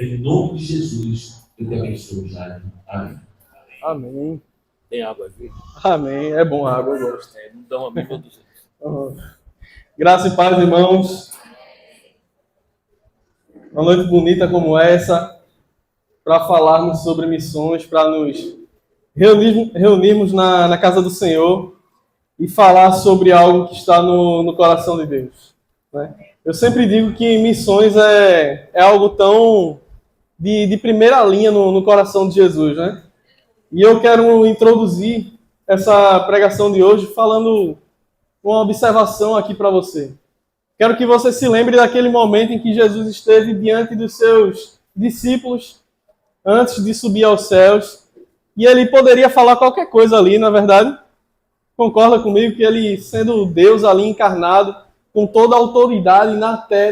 Em nome de Jesus, eu te abençoo, Jair. Amém. Amém. Tem água aqui? Amém. É bom a água, eu gosto. Não dá uma amiga do... Graça e paz, irmãos. Uma noite bonita como essa, para falarmos sobre missões, para nos reunirmos na casa do Senhor e falar sobre algo que está no coração de Deus, né? Eu sempre digo que missões é algo tão de primeira linha no coração de Jesus, né? E eu quero introduzir essa pregação de hoje falando uma observação aqui para você. Quero que você se lembre daquele momento em que Jesus esteve diante dos seus discípulos antes de subir aos céus. E ele poderia falar qualquer coisa ali, na verdade. Concorda comigo que ele, sendo Deus ali encarnado, com toda a autoridade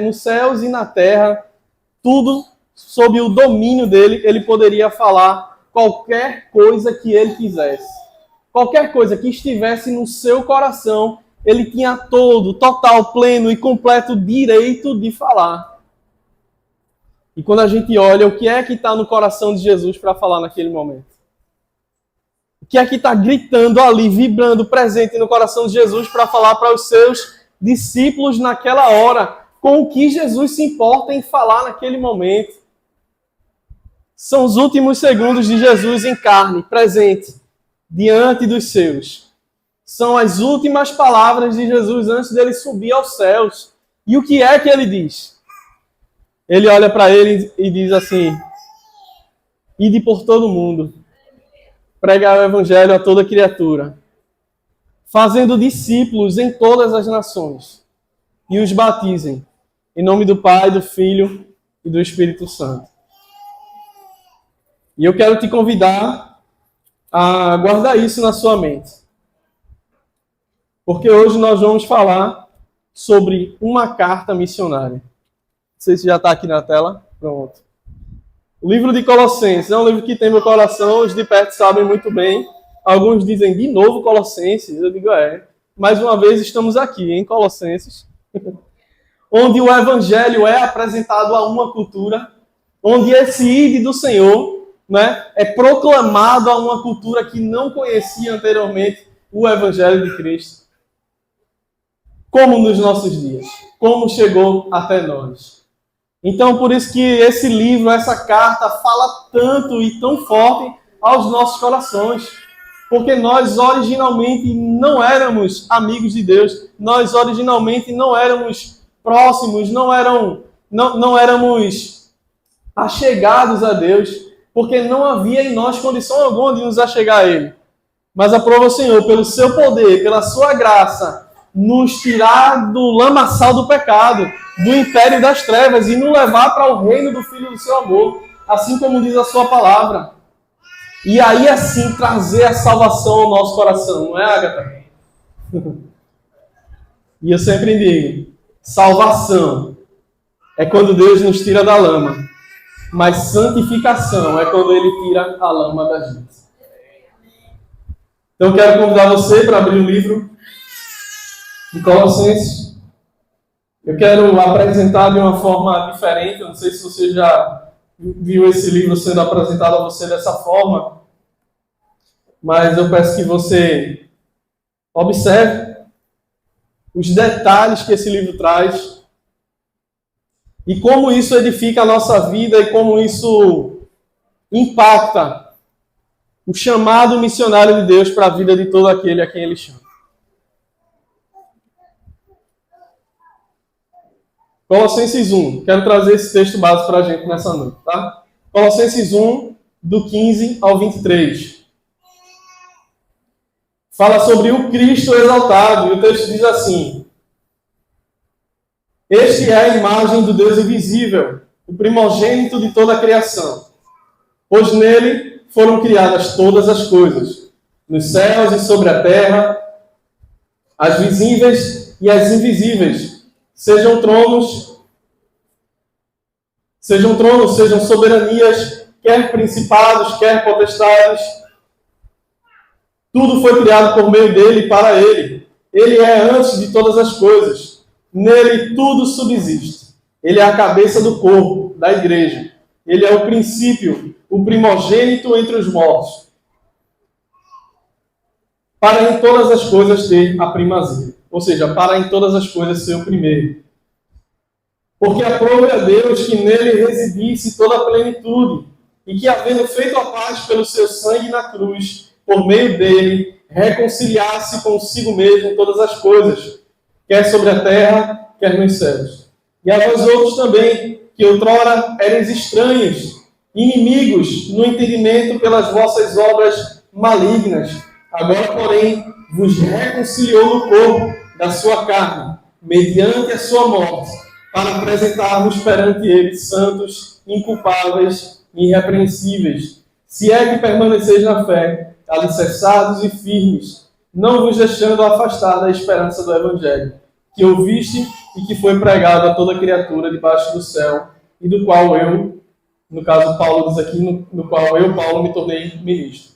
nos céus e na terra, tudo sob o domínio dele, ele poderia falar qualquer coisa que ele quisesse. Qualquer coisa que estivesse no seu coração, ele tinha total, pleno e completo direito de falar. E quando a gente olha, o que é que está no coração de Jesus para falar naquele momento? O que é que está gritando ali, vibrando, presente no coração de Jesus para falar para os seus discípulos naquela hora? Com o que Jesus se importa em falar naquele momento? São os últimos segundos de Jesus em carne, presente, diante dos seus. São as últimas palavras de Jesus antes dele subir aos céus. E o que é que ele diz? Ele olha para ele e diz assim: ide por todo mundo, pregar o evangelho a toda criatura, fazendo discípulos em todas as nações, e os batizem em nome do Pai, do Filho e do Espírito Santo. E eu quero te convidar a guardar isso na sua mente. Porque hoje nós vamos falar sobre uma carta missionária. Não sei se já está aqui na tela. Pronto. O livro de Colossenses é um livro que tem meu coração, os de perto sabem muito bem. Alguns dizem, de novo Colossenses. Eu digo, mais uma vez estamos aqui, em Colossenses, onde o evangelho é apresentado a uma cultura, onde esse ide do Senhor, né, é proclamado a uma cultura que não conhecia anteriormente o evangelho de Cristo. Como nos nossos dias, como chegou até nós. Então, por isso que esse livro, essa carta, fala tanto e tão forte aos nossos corações. Porque nós originalmente não éramos amigos de Deus, nós originalmente não éramos próximos, não éramos achegados a Deus, porque não havia em nós condição alguma de nos achegar a Ele. Mas aprova o Senhor, pelo seu poder, pela sua graça, nos tirar do lamaçal do pecado, do império das trevas e nos levar para o reino do Filho do seu amor, assim como diz a sua palavra. E aí, assim, trazer a salvação ao nosso coração, não é, Agatha? E eu sempre digo, salvação é quando Deus nos tira da lama, mas santificação é quando Ele tira a lama da gente. Então, eu quero convidar você para abrir o livro de Colossenses. Eu quero apresentar de uma forma diferente. Eu não sei se você já viu esse livro sendo apresentado a você dessa forma, mas eu peço que você observe os detalhes que esse livro traz e como isso edifica a nossa vida e como isso impacta o chamado missionário de Deus para a vida de todo aquele a quem Ele chama. Colossenses 1. Quero trazer esse texto básico para a gente nessa noite, tá? Colossenses 1, do 15 ao 23. Fala sobre o Cristo exaltado. E o texto diz assim: este é a imagem do Deus invisível, o primogênito de toda a criação. Pois nele foram criadas todas as coisas, nos céus e sobre a terra, as visíveis e as invisíveis, sejam tronos, sejam soberanias, quer principados, quer potestades. Tudo foi criado por meio dele e para ele. Ele é antes de todas as coisas. Nele tudo subsiste. Ele é a cabeça do corpo, da igreja. Ele é o princípio, o primogênito entre os mortos, para em todas as coisas ter a primazia. Ou seja, para em todas as coisas ser o primeiro. Porque aprove a Deus que nele residisse toda a plenitude, e que, havendo feito a paz pelo seu sangue na cruz, por meio dele, reconciliasse consigo mesmo todas as coisas, quer sobre a terra, quer nos céus. E a vós outros também, que outrora erais estranhos, inimigos no entendimento pelas vossas obras malignas, agora, porém, vos reconciliou no corpo da sua carne, mediante a sua morte, para apresentar-vos perante ele santos, inculpáveis, irrepreensíveis, se é que permaneceis na fé, alicerçados e firmes, não vos deixando afastar da esperança do Evangelho, que ouviste e que foi pregado a toda criatura debaixo do céu, e do qual eu, no caso Paulo diz aqui, no qual eu, Paulo, me tornei ministro.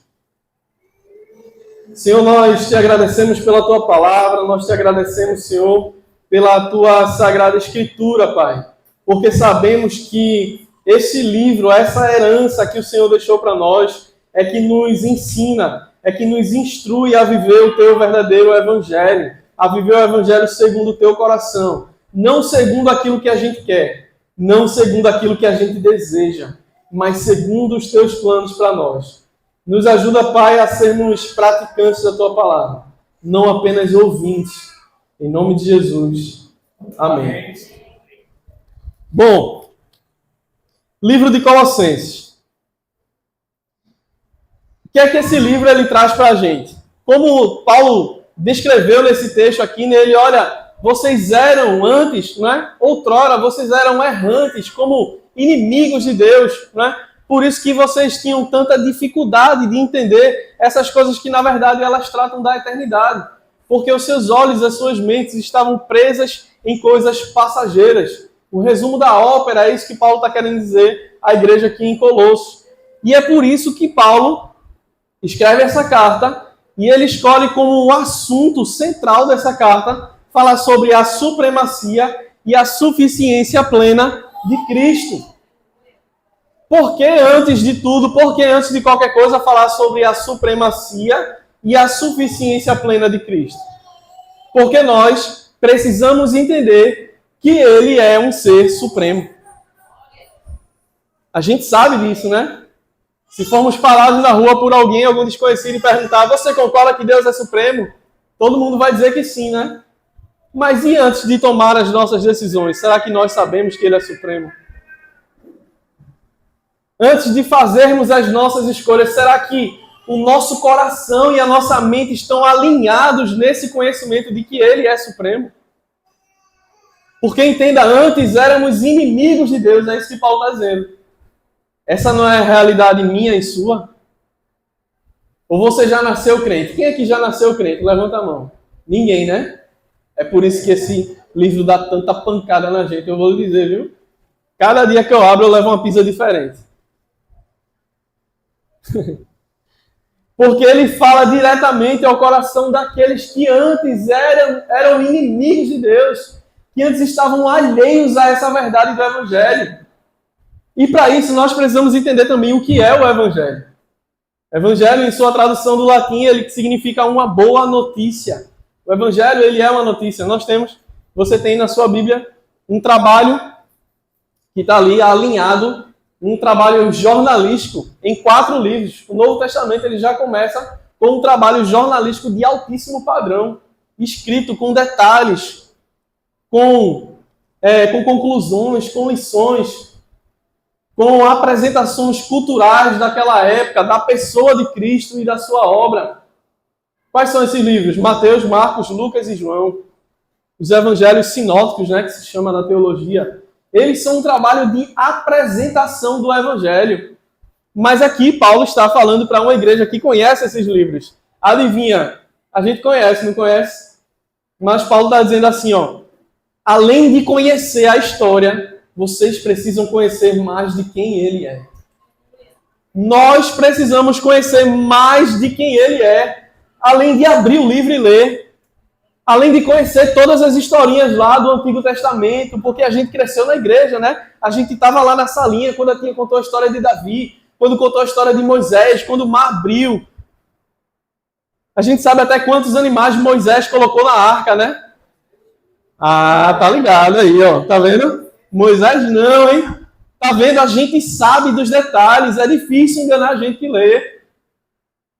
Senhor, nós te agradecemos pela tua palavra, nós te agradecemos, Senhor, pela tua sagrada escritura, Pai, porque sabemos que esse livro, essa herança que o Senhor deixou para nós, é que nos ensina, é que nos instrui a viver o teu verdadeiro evangelho, a viver o evangelho segundo o teu coração, não segundo aquilo que a gente quer, não segundo aquilo que a gente deseja, mas segundo os teus planos para nós. Nos ajuda, Pai, a sermos praticantes da tua palavra, não apenas ouvintes. Em nome de Jesus. Amém. Bom, livro de Colossenses. O que é que esse livro ele traz para a gente? Como Paulo descreveu nesse texto aqui, nele, olha, vocês eram antes, né? Outrora, vocês eram errantes, como inimigos de Deus, né? Por isso que vocês tinham tanta dificuldade de entender essas coisas que, na verdade, elas tratam da eternidade. Porque os seus olhos, as suas mentes estavam presas em coisas passageiras. O resumo da ópera é isso que Paulo está querendo dizer à igreja aqui em Colossos. E é por isso que Paulo escreve essa carta e ele escolhe como o assunto central dessa carta falar sobre a supremacia e a suficiência plena de Cristo. Por que antes de tudo, por que antes de qualquer coisa falar sobre a supremacia e a suficiência plena de Cristo? Porque nós precisamos entender que ele é um ser supremo. A gente sabe disso, né? Se formos parados na rua por alguém, algum desconhecido, e perguntar, você concorda que Deus é supremo? Todo mundo vai dizer que sim, né? Mas e antes de tomar as nossas decisões, será que nós sabemos que ele é supremo? Antes de fazermos as nossas escolhas, será que o nosso coração e a nossa mente estão alinhados nesse conhecimento de que ele é supremo? Porque, entenda, antes éramos inimigos de Deus, é isso que Paulo está dizendo. Essa não é a realidade minha e sua? Ou você já nasceu crente? Quem aqui já nasceu crente? Levanta a mão. Ninguém, né? É por isso que esse livro dá tanta pancada na gente, eu vou lhe dizer, viu? Cada dia que eu abro, eu levo uma pizza diferente. Porque ele fala diretamente ao coração daqueles que antes eram inimigos de Deus, que antes estavam alheios a essa verdade do Evangelho. E para isso nós precisamos entender também o que é o Evangelho. Evangelho, em sua tradução do latim, ele significa uma boa notícia. O Evangelho, ele é uma notícia. Você tem na sua Bíblia um trabalho que está ali alinhado, um trabalho jornalístico em 4 livros. O Novo Testamento ele já começa com um trabalho jornalístico de altíssimo padrão, escrito com detalhes, com conclusões, com lições, com apresentações culturais daquela época, da pessoa de Cristo e da sua obra. Quais são esses livros? Mateus, Marcos, Lucas e João. Os evangelhos sinóticos, né, que se chama na teologia. Eles são um trabalho de apresentação do evangelho. Mas aqui Paulo está falando para uma igreja que conhece esses livros. Adivinha? A gente conhece, não conhece? Mas Paulo está dizendo assim, ó. Além de conhecer a história, vocês precisam conhecer mais de quem ele é. Nós precisamos conhecer mais de quem ele é. Além de abrir o livro e ler. Além de conhecer todas as historinhas lá do Antigo Testamento, porque a gente cresceu na igreja, né? A gente estava lá na salinha quando a tia contou a história de Davi, quando contou a história de Moisés, quando o mar abriu. A gente sabe até quantos animais Moisés colocou na arca, né? Ah, tá ligado aí, ó. Tá vendo? Moisés não, hein? Tá vendo? A gente sabe dos detalhes. É difícil enganar a gente que lê.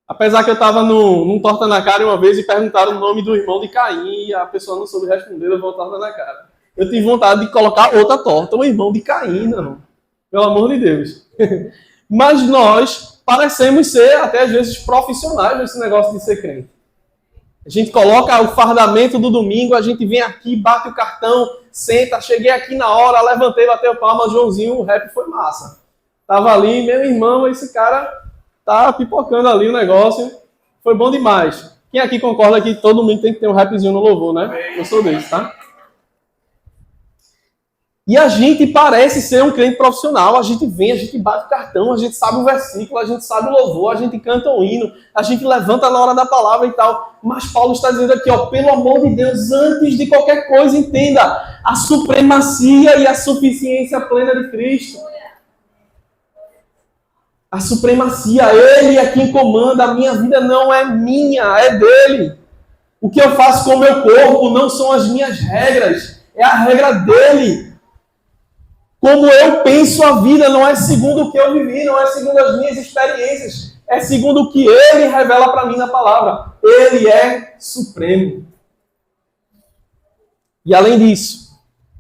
Apesar que eu estava num torta na cara uma vez e perguntaram o nome do irmão de Caim e a pessoa não soube responder, eu vou torta na cara. Eu tive vontade de colocar outra torta, o irmão de Caim, não. Pelo amor de Deus. Mas nós parecemos ser, até às vezes, profissionais nesse negócio de ser crente. A gente coloca o fardamento do domingo, a gente vem aqui, bate o cartão, senta, cheguei aqui na hora, levantei, bateu palma, Joãozinho, o rap foi massa. Tava ali, meu irmão, esse cara tá pipocando ali o negócio, foi bom demais. Quem aqui concorda que todo mundo tem que ter um rapzinho no louvor, né? Eu sou desse, tá? E a gente parece ser um crente profissional, a gente vem, a gente bate o cartão, a gente sabe o versículo, a gente sabe o louvor, a gente canta o hino, a gente levanta na hora da palavra e tal. Mas Paulo está dizendo aqui, ó, pelo amor de Deus, antes de qualquer coisa, entenda a supremacia e a suficiência plena de Cristo. A supremacia, Ele é quem comanda, a minha vida não é minha, é dele. O que eu faço com o meu corpo não são as minhas regras, é a regra dele. Como eu penso a vida não é segundo o que eu vivi, não é segundo as minhas experiências, é segundo o que Ele revela para mim na palavra. Ele é supremo. E além disso,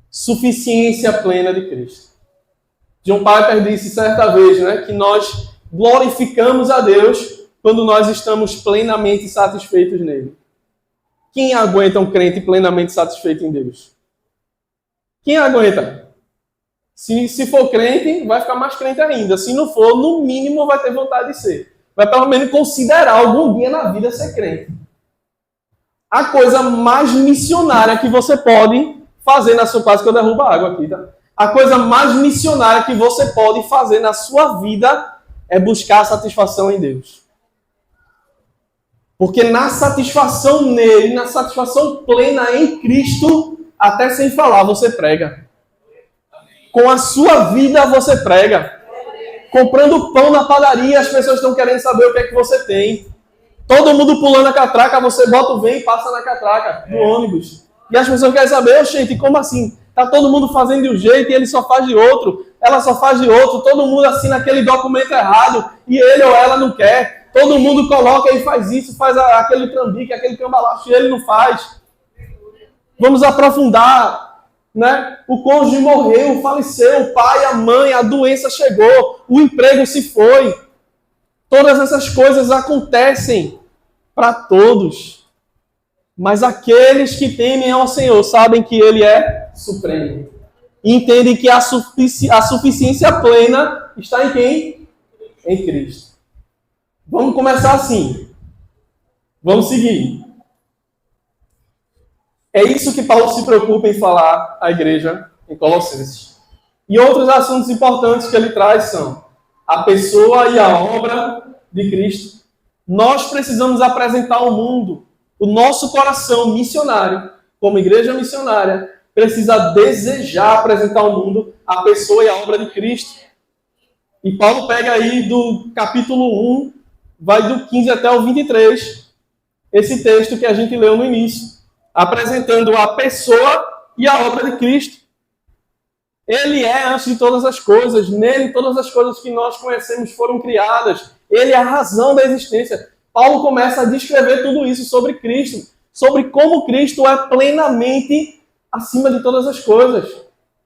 suficiência plena de Cristo. John Piper disse certa vez, né, que nós glorificamos a Deus quando nós estamos plenamente satisfeitos nele. Quem aguenta um crente plenamente satisfeito em Deus? Quem aguenta? Se for crente, vai ficar mais crente ainda. Se não for, no mínimo vai ter vontade de ser. Vai pelo menos considerar algum dia na vida ser crente. A coisa mais missionária que você pode fazer na sua... Quase que eu derrubo a água aqui, tá? A coisa mais missionária que você pode fazer na sua vida é buscar a satisfação em Deus. Porque na satisfação nele, na satisfação plena em Cristo, até sem falar, você prega. Com a sua vida você prega. Comprando pão na padaria, as pessoas estão querendo saber o que é que você tem. Todo mundo pulando a catraca, você bota o vem e passa na catraca do ônibus. E as pessoas querem saber, gente, como assim? Tá todo mundo fazendo de um jeito e ele só faz de outro. Ela só faz de outro. Todo mundo assina aquele documento errado e ele ou ela não quer. Todo mundo coloca e faz isso, faz aquele trambique, aquele cambalacho e ele não faz. Vamos aprofundar. Né? O cônjuge morreu, faleceu, o pai, a mãe, a doença chegou, o emprego se foi. Todas essas coisas acontecem para todos. Mas aqueles que temem ao Senhor sabem que Ele é supremo. E entendem que a suficiência plena está em quem? Em Cristo. Vamos começar assim. Vamos seguir. É isso que Paulo se preocupa em falar à igreja em Colossenses. E outros assuntos importantes que ele traz são a pessoa e a obra de Cristo. Nós precisamos apresentar ao mundo o nosso coração missionário, como igreja missionária, precisa desejar apresentar ao mundo a pessoa e a obra de Cristo. E Paulo pega aí do capítulo 1, vai do 15 até o 23, esse texto que a gente leu no início, apresentando a pessoa e a obra de Cristo. Ele é antes de todas as coisas, nele todas as coisas que nós conhecemos foram criadas, ele é a razão da existência. Paulo começa a descrever tudo isso sobre Cristo, sobre como Cristo é plenamente acima de todas as coisas.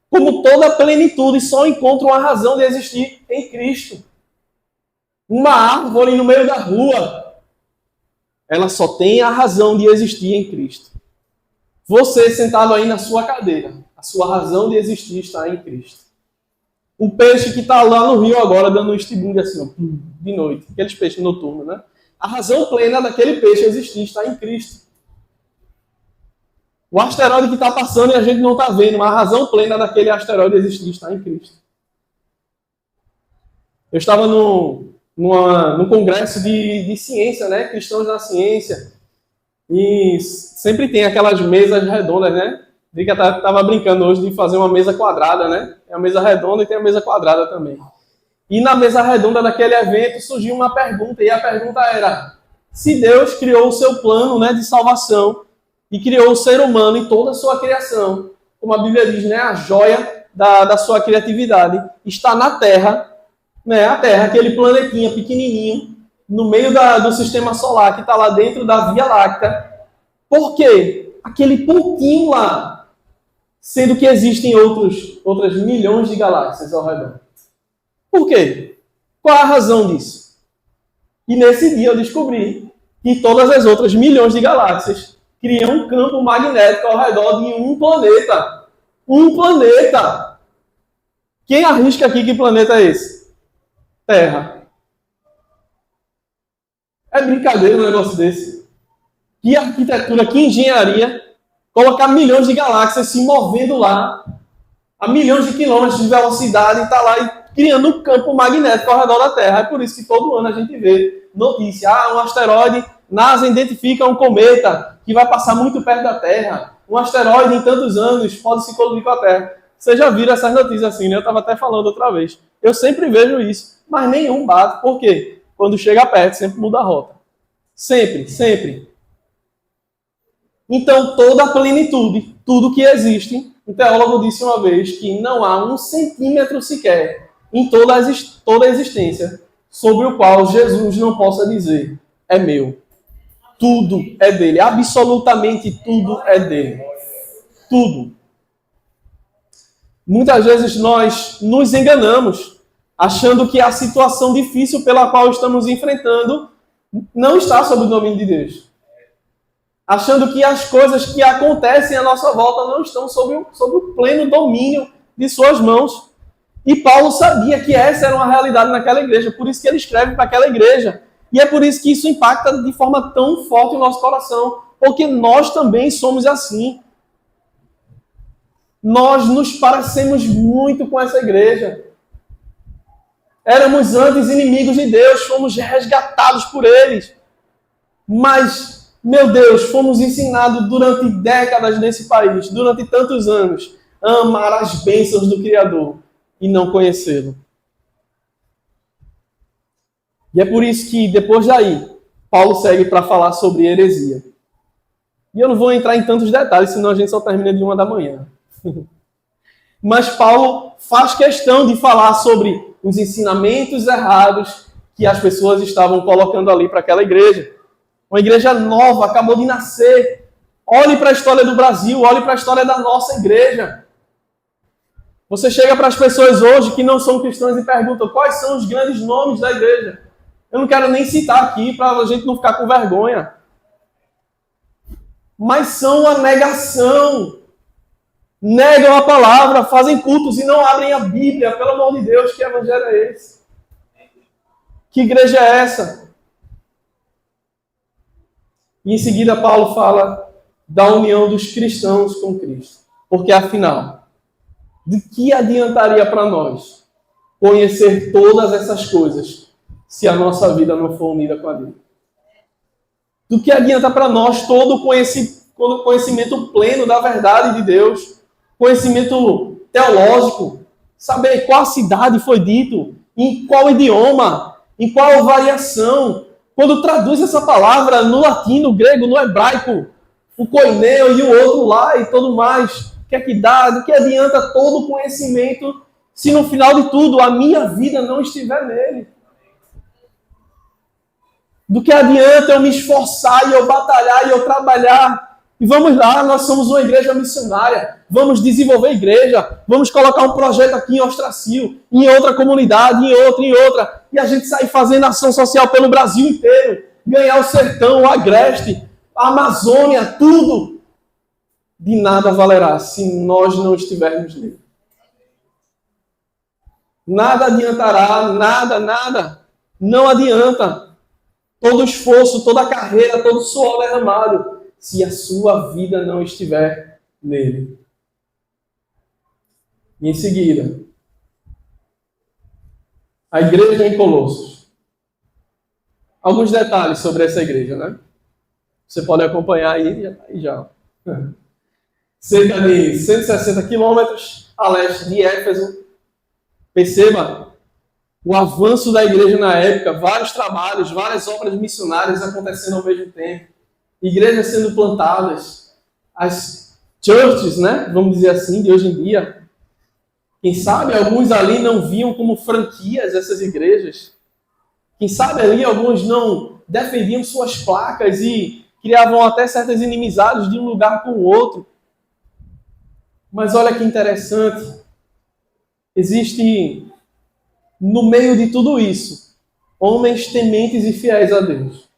Como toda plenitude só encontra uma razão de existir em Cristo. Uma árvore no meio da rua, ela só tem a razão de existir em Cristo. Você sentado aí na sua cadeira, a sua razão de existir está em Cristo. O peixe que está lá no rio agora, dando um estibungue assim, ó, de noite, aqueles peixes noturnos, né? A razão plena daquele peixe existir está em Cristo. O asteroide que está passando e a gente não está vendo, mas a razão plena daquele asteroide existir está em Cristo. Eu estava num congresso de ciência, né? Cristãos na ciência. E sempre tem aquelas mesas redondas, né? Drica estava brincando hoje de fazer uma mesa quadrada, né? É a mesa redonda e tem a mesa quadrada também. E na mesa redonda daquele evento surgiu uma pergunta, e a pergunta era: se Deus criou o seu plano, né, de salvação e criou o ser humano e toda a sua criação, como a Bíblia diz, né, a joia da sua criatividade, está na Terra, né, a Terra, aquele planetinha pequenininho, no meio do sistema solar, que está lá dentro da Via Láctea. Por quê? Aquele pontinho lá, sendo que existem outras milhões de galáxias ao redor. Por quê? Qual a razão disso? E nesse dia eu descobri que todas as outras milhões de galáxias criam um campo magnético ao redor de um planeta. Um planeta! Quem arrisca aqui que planeta é esse? Terra. É brincadeira um negócio desse. Que arquitetura, que engenharia, colocar milhões de galáxias se movendo lá, a milhões de quilômetros de velocidade, e está lá criando um campo magnético ao redor da Terra. É por isso que todo ano a gente vê notícia: um asteroide, NASA identifica um cometa que vai passar muito perto da Terra. Um asteroide em tantos anos pode se colidir com a Terra. Vocês já viram essas notícias assim, né? Eu estava até falando outra vez. Eu sempre vejo isso, mas nenhum bate. Por quê? Quando chega perto, sempre muda a rota. Sempre, sempre. Então, toda a plenitude, tudo que existe, um teólogo disse uma vez que não há 1 centímetro sequer em toda a existência sobre o qual Jesus não possa dizer: é meu. Tudo é dele, absolutamente tudo é dele. Tudo. Muitas vezes nós nos enganamos, achando que a situação difícil pela qual estamos enfrentando não está sob o domínio de Deus. Achando que as coisas que acontecem à nossa volta não estão sob o pleno domínio de suas mãos. E Paulo sabia que essa era uma realidade naquela igreja, por isso que ele escreve para aquela igreja. E é por isso que isso impacta de forma tão forte o nosso coração, porque nós também somos assim. Nós nos parecemos muito com essa igreja. Éramos antes inimigos de Deus, fomos resgatados por eles. Mas, meu Deus, fomos ensinados durante décadas nesse país, durante tantos anos, a amar as bênçãos do Criador e não conhecê-lo. E é por isso que, depois daí, Paulo segue para falar sobre heresia. E eu não vou entrar em tantos detalhes, senão a gente só termina de 1h. Mas Paulo faz questão de falar sobre os ensinamentos errados que as pessoas estavam colocando ali para aquela igreja. Uma igreja nova, acabou de nascer. Olhe para a história do Brasil, olhe para a história da nossa igreja. Você chega para as pessoas hoje que não são cristãs e pergunta: quais são os grandes nomes da igreja? Eu não quero nem citar aqui para a gente não ficar com vergonha. Mas são uma negação. Negam a palavra, fazem cultos e não abrem a Bíblia. Pelo amor de Deus, que evangelho é esse? Que igreja é essa? E em seguida Paulo fala da união dos cristãos com Cristo. Porque afinal, de que adiantaria para nós conhecer todas essas coisas se a nossa vida não for unida com a dele? Do que adianta para nós todo o conhecimento pleno da verdade de Deus, conhecimento teológico, saber qual cidade foi dito, em qual idioma, em qual variação, quando traduz essa palavra no latim, no grego, no hebraico, o koineo e o outro lá e tudo mais, o que é que dá, do que adianta todo o conhecimento se no final de tudo a minha vida não estiver nele? Do que adianta eu me esforçar e eu batalhar e eu trabalhar? E vamos lá, nós somos uma igreja missionária, vamos desenvolver igreja, vamos colocar um projeto aqui em Ostracil, em outra comunidade, em outra, e a gente sair fazendo ação social pelo Brasil inteiro, ganhar o sertão, o agreste, a Amazônia, tudo. De nada valerá se nós não estivermos nele. Nada adiantará, nada, não adianta. Todo esforço, toda a carreira, todo o suor derramado, se a sua vida não estiver nele. E em seguida, a igreja em Colossos. Alguns detalhes sobre essa igreja, né? Você pode acompanhar aí já. Cerca de 160 quilômetros a leste de Éfeso. Perceba o avanço da igreja na época, vários trabalhos, várias obras missionárias acontecendo ao mesmo tempo, igrejas sendo plantadas, as churches, né, vamos dizer assim, de hoje em dia. Quem sabe alguns ali não viam como franquias essas igrejas. Quem sabe ali alguns não defendiam suas placas e criavam até certas inimizades de um lugar com o outro. Mas olha que interessante. Existe, no meio de tudo isso, homens tementes e fiéis a Deus.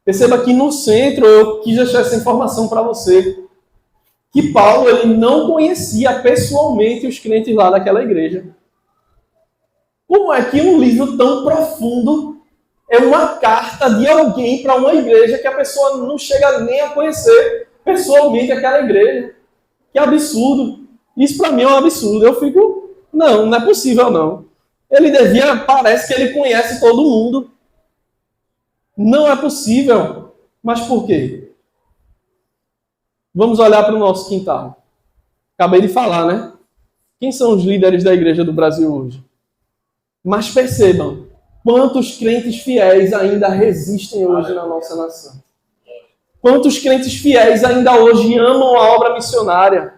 Perceba que no centro, eu quis deixar essa informação para você, que Paulo ele não conhecia pessoalmente os crentes lá daquela igreja. Como é que um livro tão profundo é uma carta de alguém para uma igreja que a pessoa não chega nem a conhecer pessoalmente aquela igreja? Que absurdo. Isso para mim é um absurdo. Eu fico, não é possível não. Parece que ele conhece todo mundo. Não é possível. Mas por quê? Vamos olhar para o nosso quintal. Acabei de falar, né? Quem são os líderes da igreja do Brasil hoje? Mas percebam, quantos crentes fiéis ainda resistem hoje na nossa nação? Quantos crentes fiéis ainda hoje amam a obra missionária?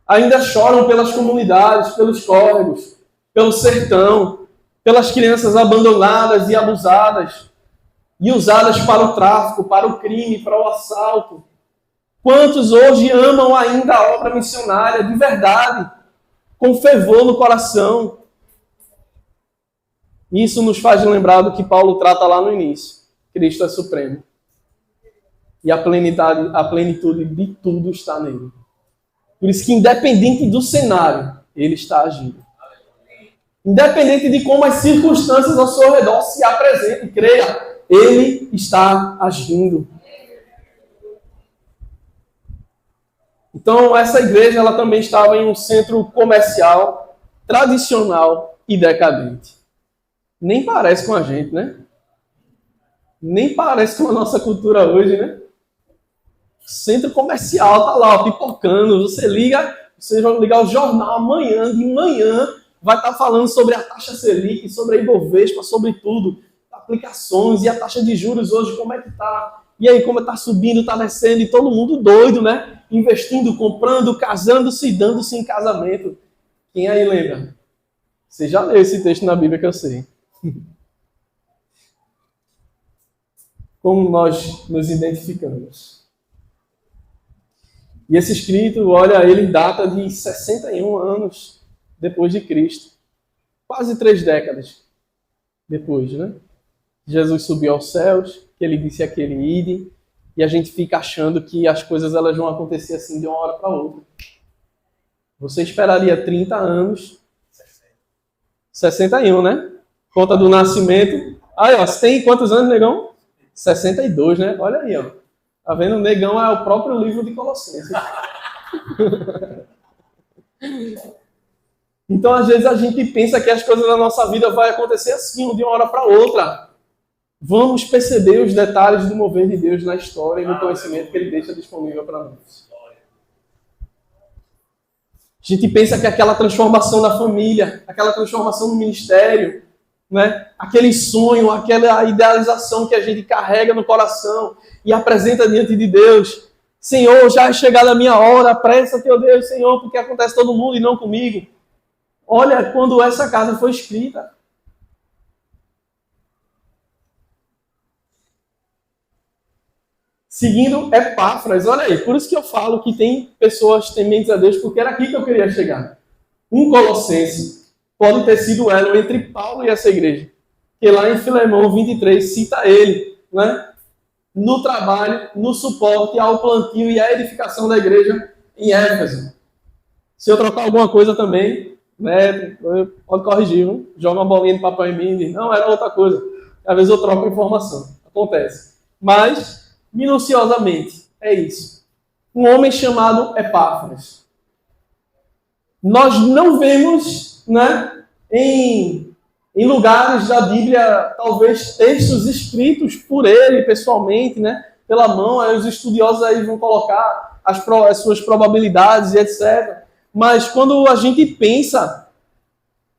Ainda choram pelas comunidades, pelos córregos, pelo sertão, pelas crianças abandonadas e abusadas e usadas para o tráfico, para o crime, para o assalto. Quantos hoje amam ainda a obra missionária de verdade, com fervor no coração? Isso nos faz lembrar do que Paulo trata lá no início. Cristo é supremo. E a plenitude de tudo está nele. Por isso que, independente do cenário, ele está agindo. Independente de como as circunstâncias ao seu redor se apresentem, creia, ele está agindo. Então, essa igreja ela também estava em um centro comercial, tradicional e decadente. Nem parece com a gente, né? Nem parece com a nossa cultura hoje, né? Centro comercial tá lá, ó, pipocando. Vocês vão ligar o jornal amanhã, de manhã, vai estar falando sobre a taxa Selic, sobre a Ibovespa, sobre tudo. Aplicações e a taxa de juros hoje, como é que tá? E aí, como está subindo, está descendo, e todo mundo doido, né? Investindo, comprando, casando-se, dando-se em casamento. Quem aí lembra? Você já leu esse texto na Bíblia que eu sei. Como nós nos identificamos. E esse escrito, olha, ele data de 61 anos depois de Cristo. Quase 3 décadas depois, né? Jesus subiu aos céus, que ele disse aquele ide, e a gente fica achando que as coisas elas vão acontecer assim de uma hora para outra. Você esperaria 30 anos, 61, né? Conta do nascimento. Aí, ó, você tem quantos anos, negão? 62, né? Olha aí, ó. Tá vendo? O negão é o próprio livro de Colossenses. Então, às vezes, a gente pensa que as coisas da nossa vida vão acontecer assim, de uma hora para outra. Vamos perceber os detalhes do mover de Deus na história e no conhecimento que Ele deixa disponível para nós. A gente pensa que aquela transformação da família, aquela transformação no ministério, né? Aquele sonho, aquela idealização que a gente carrega no coração e apresenta diante de Deus. Senhor, já é chegada a minha hora, apressa-te, ó Deus, Senhor, porque acontece todo mundo e não comigo. Olha quando essa casa foi escrita. Seguindo Epáfras, olha aí, por isso que eu falo que tem pessoas tementes a Deus, porque era aqui que eu queria chegar. Um Colossense pode ter sido o elo entre Paulo e essa igreja, que lá em Filemão 23 cita ele, né? No trabalho, no suporte ao plantio e à edificação da igreja em Éfeso. Se eu trocar alguma coisa também, né, pode corrigir, viu? Joga uma bolinha de papel em mim e diz, não, era outra coisa. Às vezes eu troco a informação, acontece. Mas minuciosamente, é isso. Um homem chamado Epáfras. Nós não vemos, né, em em lugares da Bíblia, talvez textos escritos por ele pessoalmente, né? Pela mão, aí os estudiosos aí vão colocar as suas probabilidades e etc. Mas quando a gente pensa,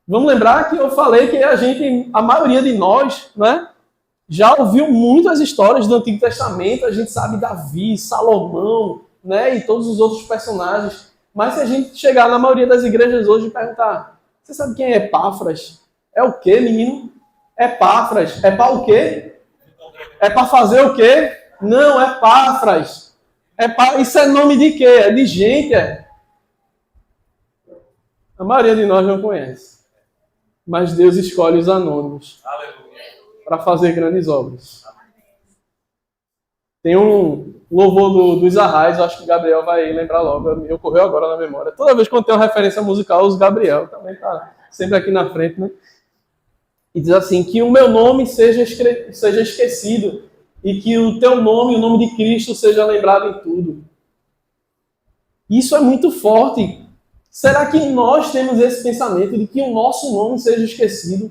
vamos lembrar que eu falei que a maioria de nós, né, já ouviu muitas histórias do Antigo Testamento, a gente sabe Davi, Salomão, né, e todos os outros personagens. Mas se a gente chegar na maioria das igrejas hoje e perguntar, você sabe quem é Epáfras? É o quê, menino? Epáfras. É para o quê? É para fazer o quê? Não, Epáfras. Isso é nome de quê? É de gente, é? A maioria de nós não conhece. Mas Deus escolhe os anônimos para fazer grandes obras. Tem um louvor dos Arrais, eu acho que o Gabriel vai lembrar logo, me ocorreu agora na memória. Toda vez que eu tenho uma referência musical, eu uso Gabriel, também está sempre aqui na frente, né? E diz assim, que o meu nome seja esquecido e que o teu nome, o nome de Cristo, seja lembrado em tudo. Isso é muito forte. Será que nós temos esse pensamento de que o nosso nome seja esquecido?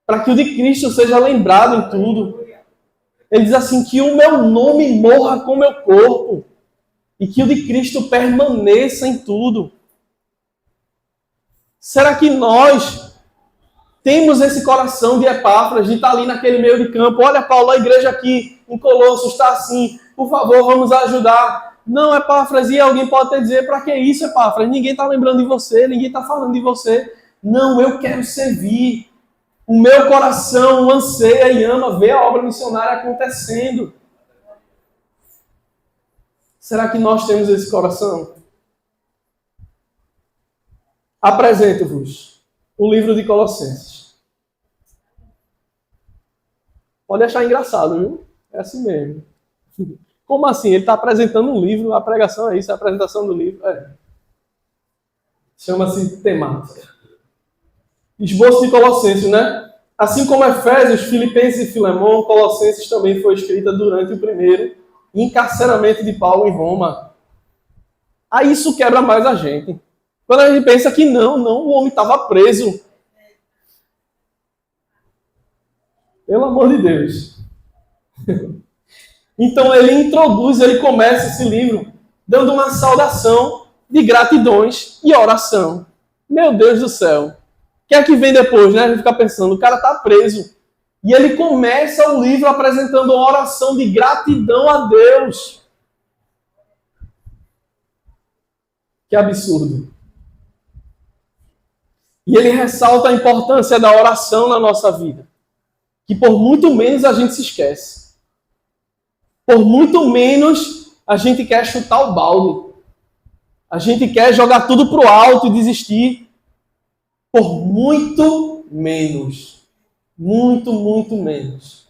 Para que o de Cristo seja lembrado em tudo? Ele diz assim, que o meu nome morra com o meu corpo e que o de Cristo permaneça em tudo. Será que nós temos esse coração de Epáfras, de estar ali naquele meio de campo? Olha, Paulo, a igreja aqui em Colossos está assim, por favor, vamos ajudar. Não, Epáfras, e alguém pode até dizer, para que isso, Epáfras? Ninguém está lembrando de você, ninguém está falando de você. Não, eu quero servir. O meu coração anseia e ama ver a obra missionária acontecendo. Será que nós temos esse coração? Apresento-vos o livro de Colossenses. Pode achar engraçado, viu? É assim mesmo. Como assim? Ele está apresentando um livro, a pregação é isso, a apresentação do livro. Chama-se temática. Esboço de Colossenses, né? Assim como Efésios, Filipenses e Filemão, Colossenses também foi escrita durante o primeiro encarceramento de Paulo em Roma. Aí isso quebra mais a gente. Quando a gente pensa que não, o homem estava preso. Pelo amor de Deus. Então ele começa esse livro dando uma saudação de gratidões e oração. Meu Deus do céu. O que é que vem depois, né? A gente fica pensando, o cara está preso. E ele começa o livro apresentando uma oração de gratidão a Deus. Que absurdo. E ele ressalta a importância da oração na nossa vida. Que por muito menos a gente se esquece. Por muito menos a gente quer chutar o balde. A gente quer jogar tudo pro alto e desistir. Por muito menos. Muito, muito menos.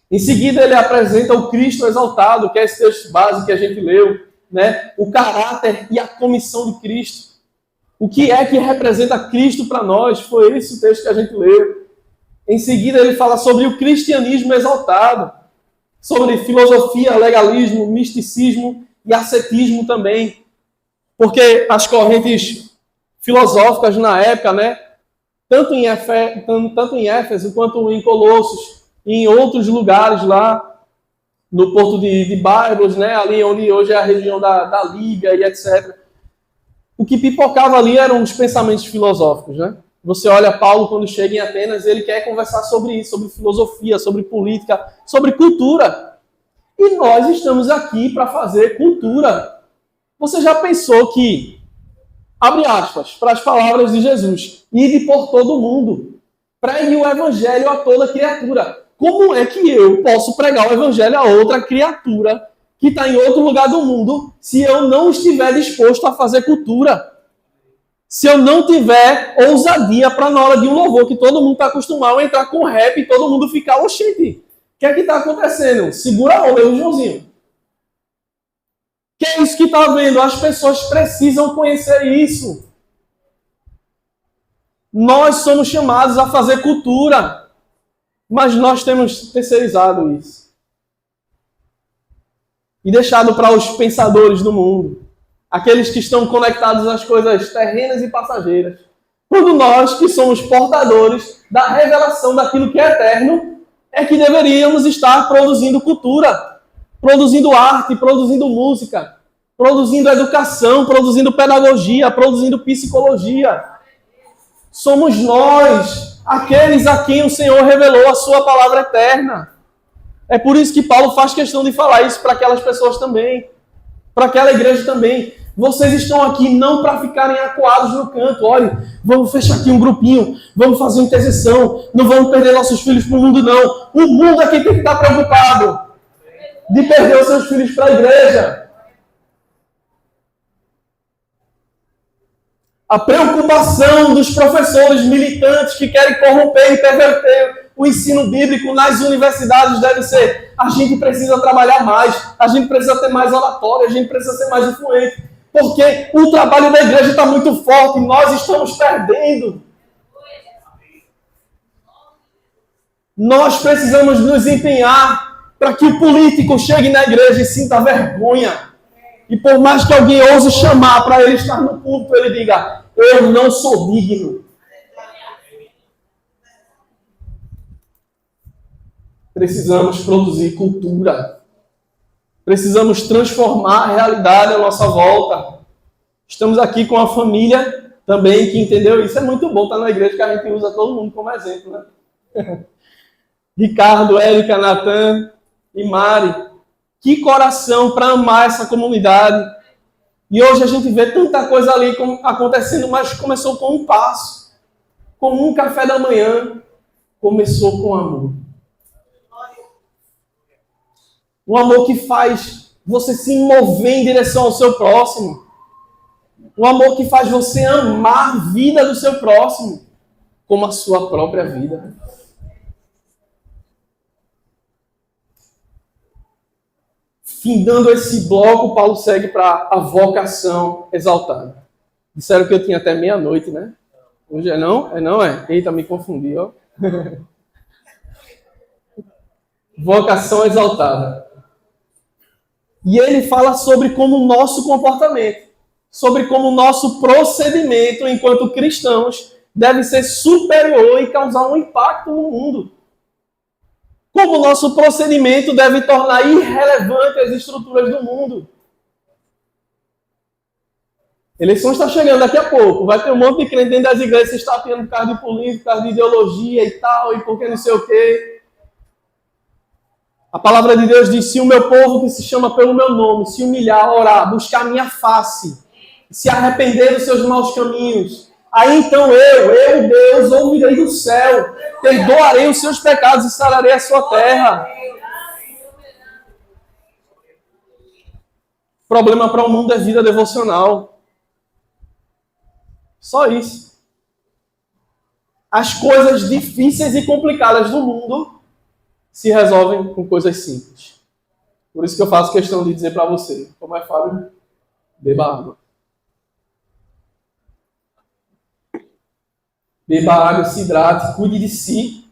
Em seguida ele apresenta o Cristo exaltado, que é esse texto base que a gente leu, né? O caráter e a comissão de Cristo. O que é que representa Cristo para nós? Foi esse o texto que a gente leu. Em seguida ele fala sobre o cristianismo exaltado, sobre filosofia, legalismo, misticismo e ascetismo também. Porque as correntes filosóficas na época, né, tanto em Éfeso quanto em Colossos e em outros lugares lá, no porto de Byblos, né, ali onde hoje é a região da Líbia e etc. O que pipocava ali eram os pensamentos filosóficos, né? Você olha Paulo quando chega em Atenas, ele quer conversar sobre isso, sobre filosofia, sobre política, sobre cultura. E nós estamos aqui para fazer cultura. Você já pensou que, abre aspas, para as palavras de Jesus, ide por todo o mundo, pregue o evangelho a toda criatura. Como é que eu posso pregar o evangelho a outra criatura que está em outro lugar do mundo se eu não estiver disposto a fazer cultura? Se eu não tiver ousadia para na hora de um louvor que todo mundo está acostumado a entrar com rap e todo mundo ficar, oxente, o que é que está acontecendo? Segura a onda, Joãozinho. Que é isso que está vendo? As pessoas precisam conhecer isso. Nós somos chamados a fazer cultura, mas nós temos terceirizado isso. E deixado para os pensadores do mundo. Aqueles que estão conectados às coisas terrenas e passageiras. Quando nós, que somos portadores da revelação daquilo que é eterno, é que deveríamos estar produzindo cultura, produzindo arte, produzindo música, produzindo educação, produzindo pedagogia, produzindo psicologia. Somos nós, aqueles a quem o Senhor revelou a sua palavra eterna. É por isso que Paulo faz questão de falar isso para aquelas pessoas também, para aquela igreja também. Vocês estão aqui não para ficarem acuados no canto. Olha, vamos fechar aqui um grupinho, vamos fazer uma intercessão, não vamos perder nossos filhos para o mundo, não. O mundo é quem tem que estar preocupado de perder os seus filhos para a igreja. A preocupação dos professores militantes que querem corromper e perverter o ensino bíblico nas universidades deve ser: a gente precisa trabalhar mais, a gente precisa ter mais oratório, a gente precisa ser mais influente, porque o trabalho da igreja está muito forte e nós estamos perdendo. Nós precisamos nos empenhar para que o político chegue na igreja e sinta vergonha. E por mais que alguém ouse chamar para ele estar no púlpito, ele diga: eu não sou digno. Precisamos produzir cultura. Precisamos transformar a realidade à nossa volta. Estamos aqui com a família também que entendeu isso. É muito bom estar na igreja que a gente usa todo mundo como exemplo, né? Ricardo, Érica, Natan e Mari. Que coração para amar essa comunidade. E hoje a gente vê tanta coisa ali acontecendo, mas começou com um passo. Com um café da manhã. Começou com amor. Um amor que faz você se mover em direção ao seu próximo. Um amor que faz você amar a vida do seu próximo como a sua própria vida. Findando esse bloco, Paulo segue para a vocação exaltada. Disseram que eu tinha até meia-noite, né? Hoje é não? É não, é? Eita, me confundi, ó. Vocação exaltada. E ele fala sobre como o nosso comportamento, sobre como o nosso procedimento enquanto cristãos deve ser superior e causar um impacto no mundo. Como o nosso procedimento deve tornar irrelevante as estruturas do mundo. Eleição está chegando daqui a pouco. Vai ter um monte de crente dentro das igrejas se estapeando por causa de política, por causa de ideologia e tal, e porque não sei o quê. A palavra de Deus diz: se o meu povo que se chama pelo meu nome se humilhar, orar, buscar a minha face, se arrepender dos seus maus caminhos, aí então eu, Deus, ouvirei do céu, perdoarei os seus pecados e sararei a sua terra. O problema para o mundo é vida devocional. Só isso. As coisas difíceis e complicadas do mundo se resolvem com coisas simples. Por isso que eu faço questão de dizer para você: como é Fábio? Beba água. Beba água, se hidrate, cuide de si.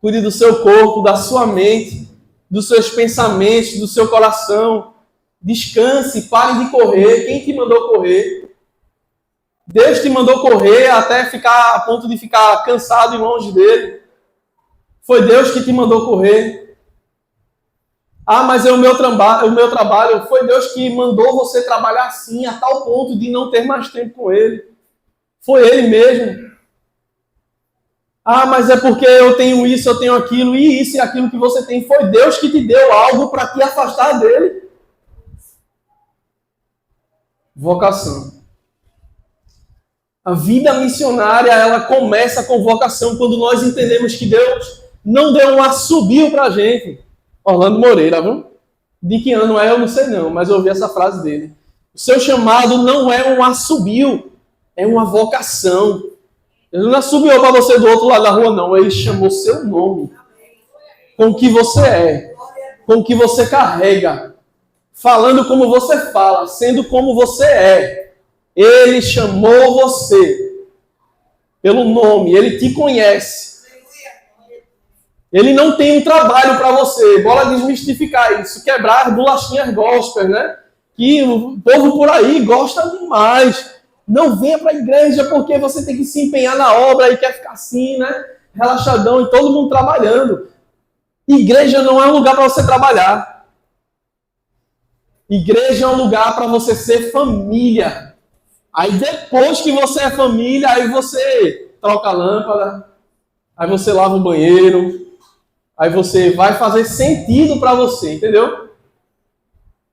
Cuide do seu corpo, da sua mente, dos seus pensamentos, do seu coração. Descanse, pare de correr. Quem te mandou correr? Deus te mandou correr até ficar a ponto de ficar cansado e longe dele. Foi Deus que te mandou correr. Ah, mas é o meu trabalho. Foi Deus que mandou você trabalhar assim, a tal ponto de não ter mais tempo com Ele. Foi Ele mesmo. Ah, mas é porque eu tenho isso, eu tenho aquilo, e isso e aquilo que você tem. Foi Deus que te deu algo para te afastar dele. Vocação. A vida missionária, ela começa com vocação quando nós entendemos que Deus não deu um assobio pra gente. Orlando Moreira, viu? De que ano é, eu não sei não, mas eu ouvi essa frase dele. O seu chamado não é um assobio, é uma vocação. Ele não assobiou para você do outro lado da rua, não. Ele chamou seu nome. Com o que você é. Com o que você carrega. Falando como você fala, sendo como você é. Ele chamou você pelo nome, ele te conhece. Ele não tem um trabalho para você. Bora desmistificar isso. Quebrar as bolachinhas gospel, né? Que o povo por aí gosta demais. Não venha para a igreja porque você tem que se empenhar na obra e quer ficar assim, né? Relaxadão e todo mundo trabalhando. Igreja não é um lugar para você trabalhar. Igreja é um lugar para você ser família. Aí depois que você é família, aí você troca a lâmpada, aí você lava o banheiro, aí você vai fazer sentido para você, entendeu?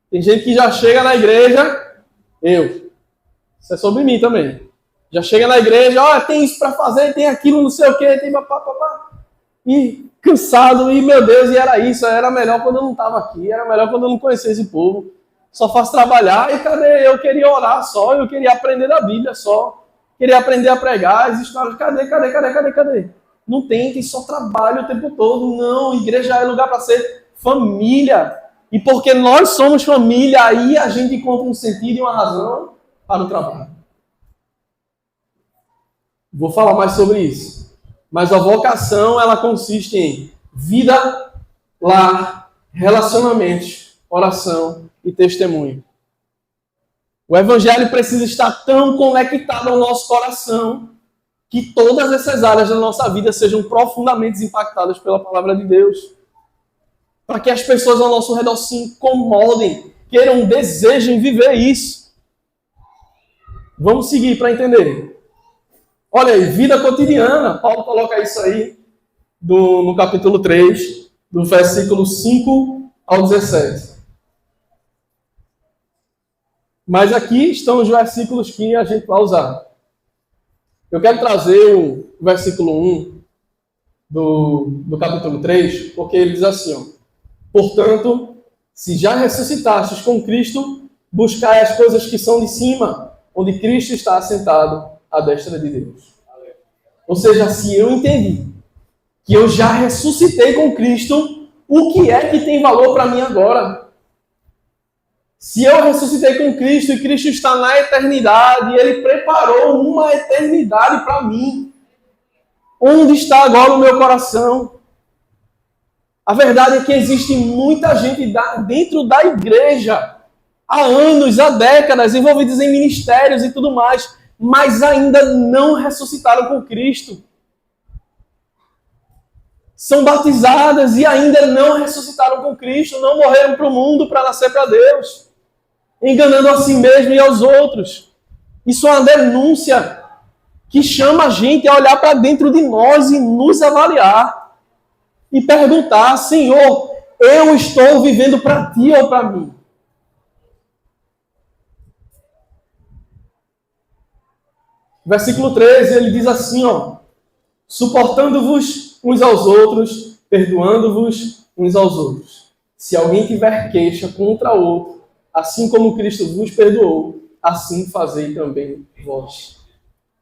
Tem gente que já chega na igreja, isso é sobre mim também. Já chega na igreja, ó, tem isso para fazer, tem aquilo, não sei o quê, tem papapá. E cansado, e meu Deus, e era isso, era melhor quando eu não estava aqui, era melhor quando eu não conhecia esse povo. Só faço trabalhar, e cadê? Eu queria orar só, eu queria aprender da Bíblia só. Queria aprender a pregar, as histórias, cadê? Não tem só trabalho o tempo todo. Não, igreja é lugar para ser família. E porque nós somos família, aí a gente encontra um sentido e uma razão para o trabalho. Vou falar mais sobre isso. Mas a vocação, ela consiste em vida, lar, relacionamentos, oração e testemunho. O evangelho precisa estar tão conectado ao nosso coração que todas essas áreas da nossa vida sejam profundamente impactadas pela palavra de Deus. Para que as pessoas ao nosso redor se incomodem, queiram, desejem viver isso. Vamos seguir para entender. Olha aí, vida cotidiana. Paulo coloca isso aí no capítulo 3, do versículo 5 ao 17. Mas aqui estão os versículos que a gente vai usar. Eu quero trazer o versículo 1 do capítulo 3, porque ele diz assim, ó: portanto, se já ressuscitastes com Cristo, buscai as coisas que são de cima, onde Cristo está assentado à destra de Deus. Ou seja, se eu entendi que eu já ressuscitei com Cristo, o que é que tem valor para mim agora? Se eu ressuscitei com Cristo e Cristo está na eternidade, Ele preparou uma eternidade para mim. Onde está agora o meu coração? A verdade é que existe muita gente dentro da igreja, há anos, há décadas, envolvidos em ministérios e tudo mais, mas ainda não ressuscitaram com Cristo. São batizadas e ainda não ressuscitaram com Cristo, não morreram para o mundo para nascer para Deus, enganando a si mesmo e aos outros. Isso é uma denúncia que chama a gente a olhar para dentro de nós e nos avaliar e perguntar: Senhor, eu estou vivendo para ti ou para mim? Versículo 13, ele diz assim, ó: suportando-vos uns aos outros, perdoando-vos uns aos outros. Se alguém tiver queixa contra outro, assim como Cristo vos perdoou, assim fazei também vós.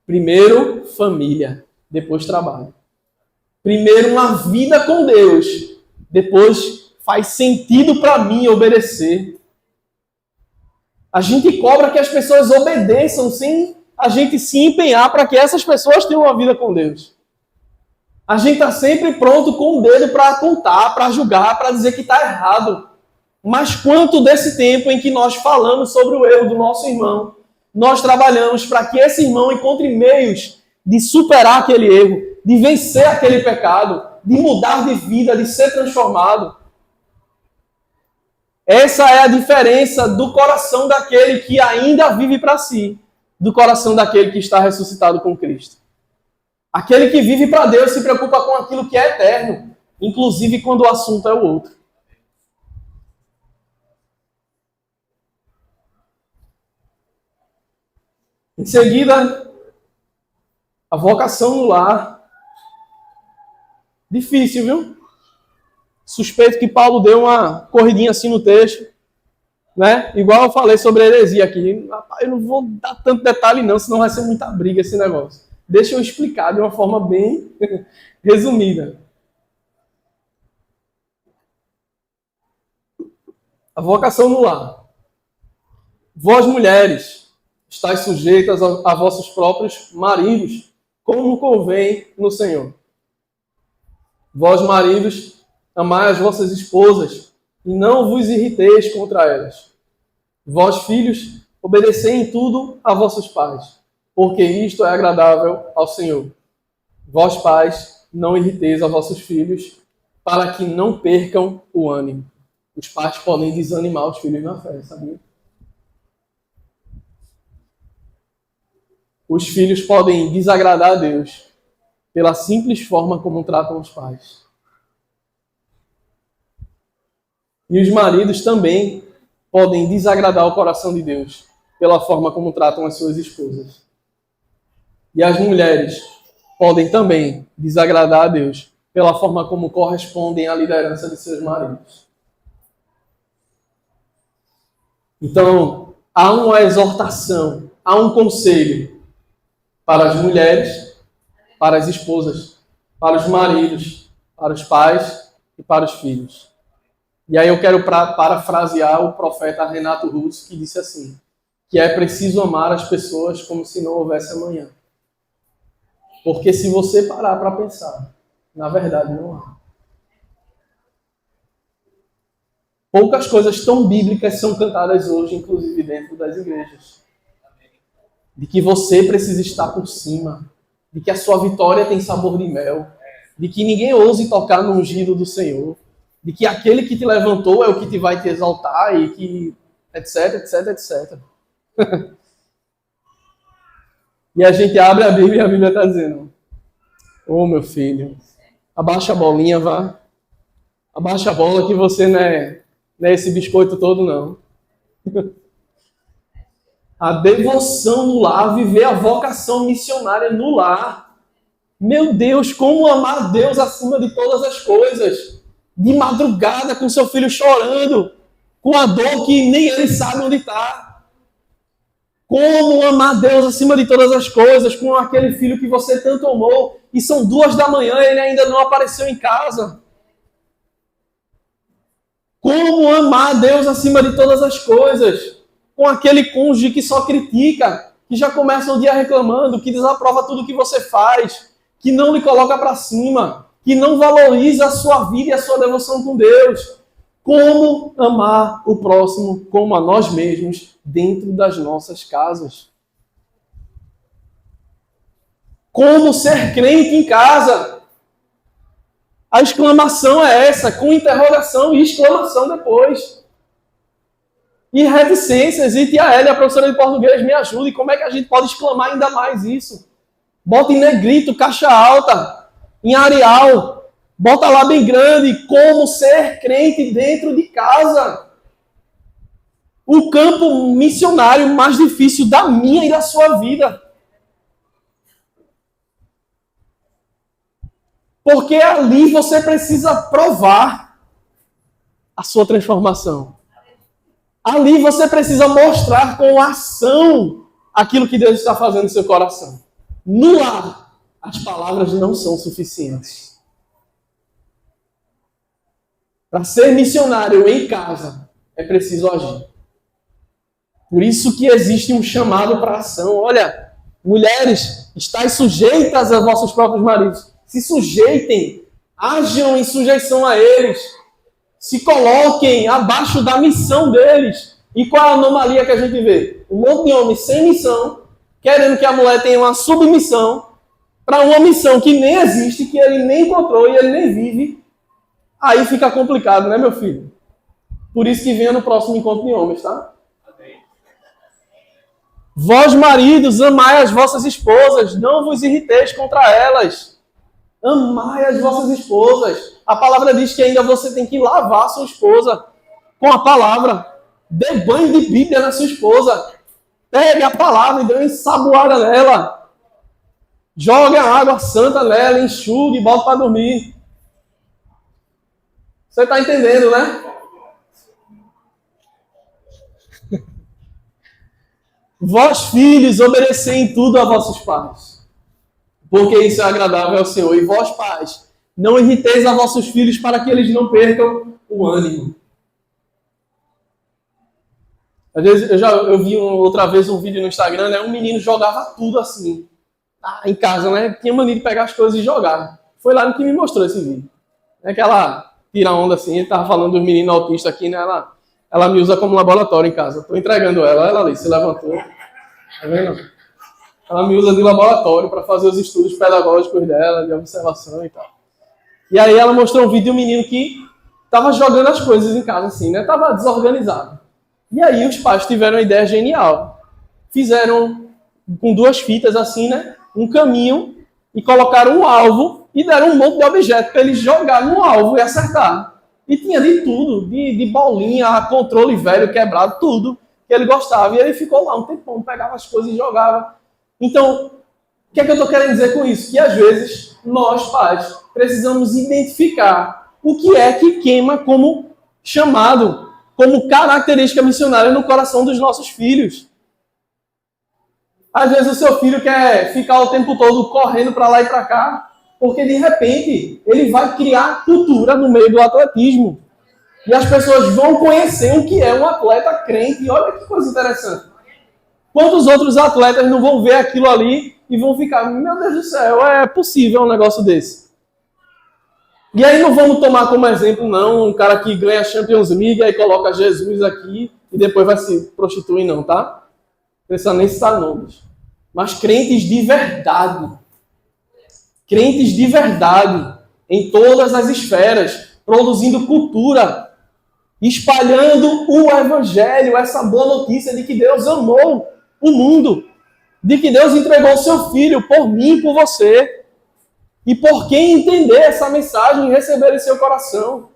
Primeiro, família, depois trabalho. Primeiro, uma vida com Deus, depois faz sentido para mim obedecer. A gente cobra que as pessoas obedeçam sem a gente se empenhar para que essas pessoas tenham uma vida com Deus. A gente está sempre pronto com o dedo para apontar, para julgar, para dizer que está errado. Mas quanto desse tempo em que nós falamos sobre o erro do nosso irmão, nós trabalhamos para que esse irmão encontre meios de superar aquele erro, de vencer aquele pecado, de mudar de vida, de ser transformado. Essa é a diferença do coração daquele que ainda vive para si, do coração daquele que está ressuscitado com Cristo. Aquele que vive para Deus se preocupa com aquilo que é eterno, inclusive quando o assunto é o outro. Em seguida, a vocação no lar. Difícil, viu? Suspeito que Paulo deu uma corridinha assim no texto, né? Igual eu falei sobre a heresia aqui. Rapaz, eu não vou dar tanto detalhe não, senão vai ser muita briga esse negócio. Deixa eu explicar de uma forma bem resumida. A vocação no lar. Vós, mulheres, estáis sujeitas a vossos próprios maridos, como convém no Senhor. Vós, maridos, amai as vossas esposas, e não vos irriteis contra elas. Vós, filhos, obedecei em tudo a vossos pais, porque isto é agradável ao Senhor. Vós, pais, não irriteis a vossos filhos, para que não percam o ânimo. Os pais podem desanimar os filhos na fé, sabia? Os filhos podem desagradar a Deus pela simples forma como tratam os pais. E os maridos também podem desagradar o coração de Deus pela forma como tratam as suas esposas. E as mulheres podem também desagradar a Deus pela forma como correspondem à liderança de seus maridos. Então, há uma exortação, há um conselho para as mulheres, para as esposas, para os maridos, para os pais e para os filhos. E aí eu quero parafrasear o profeta Renato Russo, que disse assim, que é preciso amar as pessoas como se não houvesse amanhã. Porque se você parar para pensar, na verdade não há. Poucas coisas tão bíblicas são cantadas hoje, inclusive dentro das igrejas. De que você precisa estar por cima, de que a sua vitória tem sabor de mel, de que ninguém ouse tocar no ungido do Senhor, de que aquele que te levantou é o que te vai te exaltar e que etc, etc, etc. E a gente abre a Bíblia e a Bíblia está dizendo, ô meu filho, abaixa a bolinha, vá. Abaixa a bola que você não é esse biscoito todo, não. A devoção no lar, viver a vocação missionária no lar. Meu Deus, como amar Deus acima de todas as coisas. De madrugada com seu filho chorando, com a dor que nem ele sabe onde está. Como amar Deus acima de todas as coisas, com aquele filho que você tanto amou, e são 2 da manhã e ele ainda não apareceu em casa. Como amar Deus acima de todas as coisas, com aquele cônjuge que só critica, que já começa o dia reclamando, que desaprova tudo que você faz, que não lhe coloca para cima, que não valoriza a sua vida e a sua devoção com Deus. Como amar o próximo como a nós mesmos dentro das nossas casas. Como ser crente em casa. A exclamação é essa, com interrogação e exclamação depois. E reticências, e tia Hélia, a professora de português, me ajude. Como é que a gente pode exclamar ainda mais isso? Bota em negrito, caixa alta, em Arial. Bota lá bem grande, como ser crente dentro de casa. O campo missionário mais difícil da minha e da sua vida. Porque ali você precisa provar a sua transformação. Ali você precisa mostrar com ação aquilo que Deus está fazendo no seu coração. No lar, as palavras não são suficientes. Para ser missionário em casa, é preciso agir. Por isso que existe um chamado para ação. Olha, mulheres, estáis sujeitas a vossos próprios maridos. Se sujeitem, ajam em sujeição a eles. Se coloquem abaixo da missão deles. E qual é a anomalia que a gente vê? Um monte de homem sem missão, querendo que a mulher tenha uma submissão para uma missão que nem existe, que ele nem encontrou e ele nem vive. Aí fica complicado, né, meu filho? Por isso que venha no próximo encontro de homens, tá? Vós, maridos, amai as vossas esposas, não vos irriteis contra elas. Amai as vossas esposas. A palavra diz que ainda você tem que lavar a sua esposa com a palavra. Dê banho de Bíblia na sua esposa. Pegue a palavra e dê uma ensaboada nela. Jogue a água santa nela, enxugue e bote para dormir. Você está entendendo, né? Vós, filhos, obedecei em tudo a vossos pais, porque isso é agradável ao Senhor. E vós, pais, não irriteis a vossos filhos para que eles não percam o ânimo. Às vezes, eu vi outra vez um vídeo no Instagram, né? Um menino jogava tudo assim, em casa, né? Tinha mania de pegar as coisas e jogar. Foi lá no que me mostrou esse vídeo. Aquela tira onda assim, ele tava falando dos meninos autistas aqui, né? Ela me usa como laboratório em casa. Tô entregando ela ali, se levantou. Tá vendo? Ela me usa de laboratório para fazer os estudos pedagógicos dela, de observação e tal. E aí ela mostrou um vídeo de um menino que estava jogando as coisas em casa assim, né? Tava desorganizado. E aí os pais tiveram uma ideia genial. Fizeram com 2 fitas assim, né? Um caminho e colocaram um alvo e deram um monte de objeto para ele jogar no alvo e acertar. E tinha de tudo, de bolinha, controle velho, quebrado, tudo que ele gostava. E ele ficou lá um tempão, pegava as coisas e jogava. Então, o que é que eu estou querendo dizer com isso? Que às vezes nós, pais, precisamos identificar o que é que queima como chamado, como característica missionária no coração dos nossos filhos. Às vezes o seu filho quer ficar o tempo todo correndo para lá e para cá, porque de repente ele vai criar cultura no meio do atletismo. E as pessoas vão conhecer o que é um atleta crente. E olha que coisa interessante. Quantos outros atletas não vão ver aquilo ali e vão ficar, meu Deus do céu, é possível um negócio desse? E aí não vamos tomar como exemplo, não, um cara que ganha a Champions League e coloca Jesus aqui e depois vai se prostituir, não, tá? Não precisa nem citar nomes. Mas crentes de verdade. Crentes de verdade, em todas as esferas, produzindo cultura, espalhando o evangelho, essa boa notícia de que Deus amou o mundo, de que Deus entregou o seu filho por mim e por você. E por quem entender essa mensagem e receber em seu coração.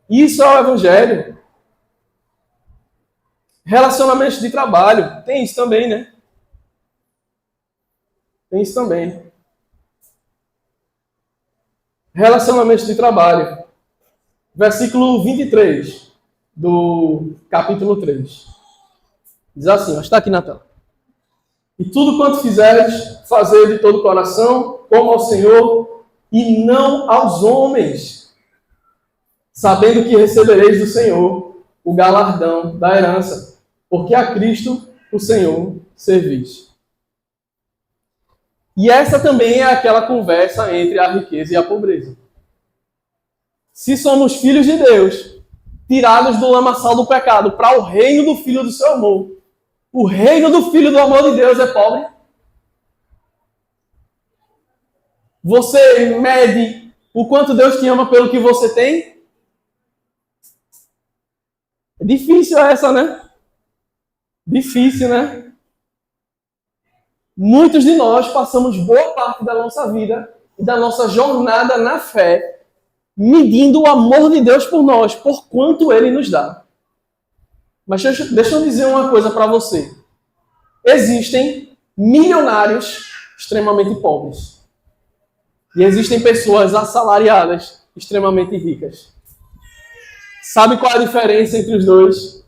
Isso é o evangelho. Relacionamentos de trabalho. Tem isso também, né? Tem isso também. Relacionamentos de trabalho. Versículo 23 do capítulo 3. Diz assim, ó, está aqui na tela. E tudo quanto fizeres, fazer de todo o coração, como ao Senhor, e não aos homens, sabendo que recebereis do Senhor o galardão da herança, porque a Cristo, o Senhor, servis. E essa também é aquela conversa entre a riqueza e a pobreza. Se somos filhos de Deus, tirados do lamaçal do pecado para o reino do Filho do seu amor, o reino do Filho do amor de Deus é pobre? Você mede o quanto Deus te ama pelo que você tem? É difícil essa, né? Difícil, né? Muitos de nós passamos boa parte da nossa vida e da nossa jornada na fé medindo o amor de Deus por nós, por quanto Ele nos dá. Mas deixa eu dizer uma coisa para você. Existem milionários extremamente pobres. E existem pessoas assalariadas extremamente ricas. Sabe qual é a diferença entre os dois?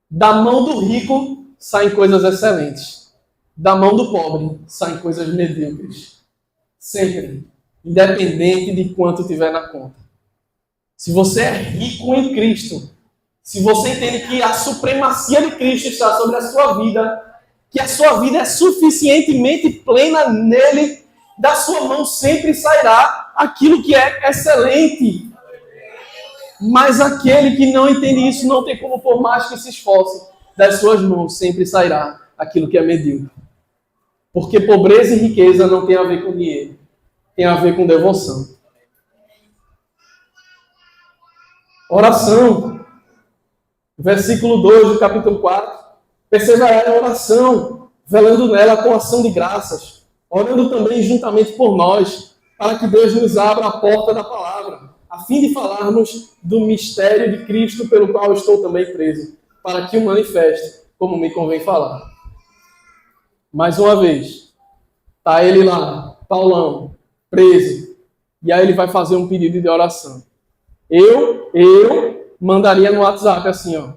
Da mão do rico saem coisas excelentes. Da mão do pobre saem coisas medíocres. Sempre. Independente de quanto tiver na conta. Se você é rico em Cristo, se você entende que a supremacia de Cristo está sobre a sua vida, que a sua vida é suficientemente plena nele, da sua mão sempre sairá aquilo que é excelente. Mas aquele que não entende isso não tem como, por mais que se esforce, das suas mãos sempre sairá aquilo que é medíocre. Porque pobreza e riqueza não tem a ver com dinheiro, tem a ver com devoção. Oração. Versículo 2 do capítulo 4. Perseverar em oração, velando nela com ação de graças, orando também juntamente por nós, para que Deus nos abra a porta da palavra, a fim de falarmos do mistério de Cristo, pelo qual estou também preso, para que o manifeste, como me convém falar. Mais uma vez, está ele lá, Paulão, preso, e aí ele vai fazer um pedido de oração. Eu mandaria no WhatsApp assim, ó,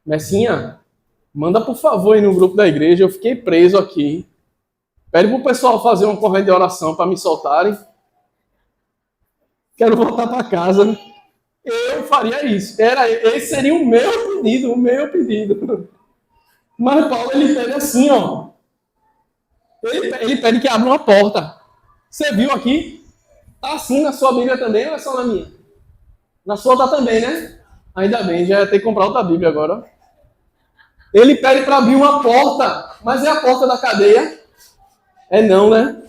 Messinha, manda por favor aí no grupo da igreja, eu fiquei preso aqui, pede pro pessoal fazer uma corrente de oração para me soltarem, quero voltar para casa. Eu faria isso, esse seria o meu pedido. Mas Paulo, ele pede assim, ó, ele pede que abra uma porta. Você viu aqui? Tá assim na sua Bíblia também ou é só na minha? Na sua tá também, né? Ainda bem, já ia ter que comprar outra Bíblia agora. Ele pede para abrir uma porta. mas é a porta da cadeia? É não, né?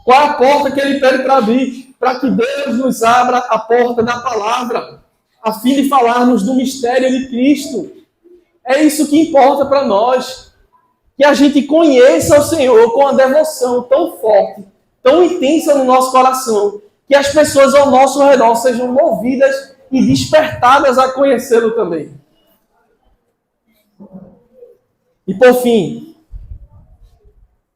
Qual é a porta que ele pede para abrir? Para que Deus nos abra a porta da palavra, a fim de falarmos do mistério de Cristo. É isso que importa para nós. Que a gente conheça o Senhor com uma devoção tão forte, tão intensa no nosso coração, que as pessoas ao nosso redor sejam movidas e despertadas a conhecê-lo também. E por fim,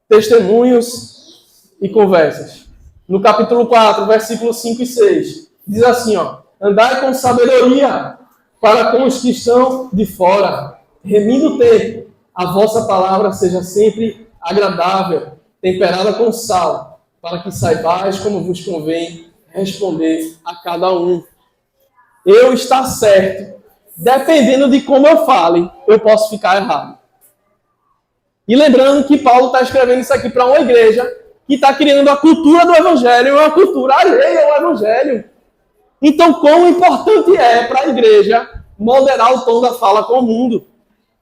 testemunhos e conversas. No capítulo 4, versículos 5 e 6, diz assim, andai com sabedoria para com os que estão de fora, remindo o tempo, a vossa palavra seja sempre agradável, temperada com sal, para que saibais como vos convém responder a cada um. Eu estar certo, dependendo de como eu fale, eu posso ficar errado. E lembrando que Paulo está escrevendo isso aqui para uma igreja que está criando a cultura do Evangelho, uma cultura alheia ao Evangelho. Então, quão importante é para a igreja moderar o tom da fala com o mundo.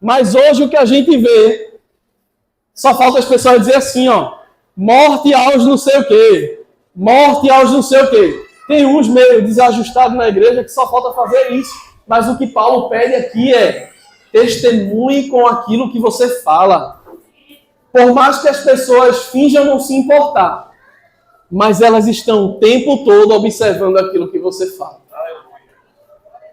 Mas hoje o que a gente vê, só falta as pessoas dizer assim, morte aos não sei o quê, morte aos não sei o quê. Tem uns meio desajustados na igreja que só falta fazer isso. Mas o que Paulo pede aqui é testemunhe com aquilo que você fala. Por mais que as pessoas finjam não se importar, mas elas estão o tempo todo observando aquilo que você fala.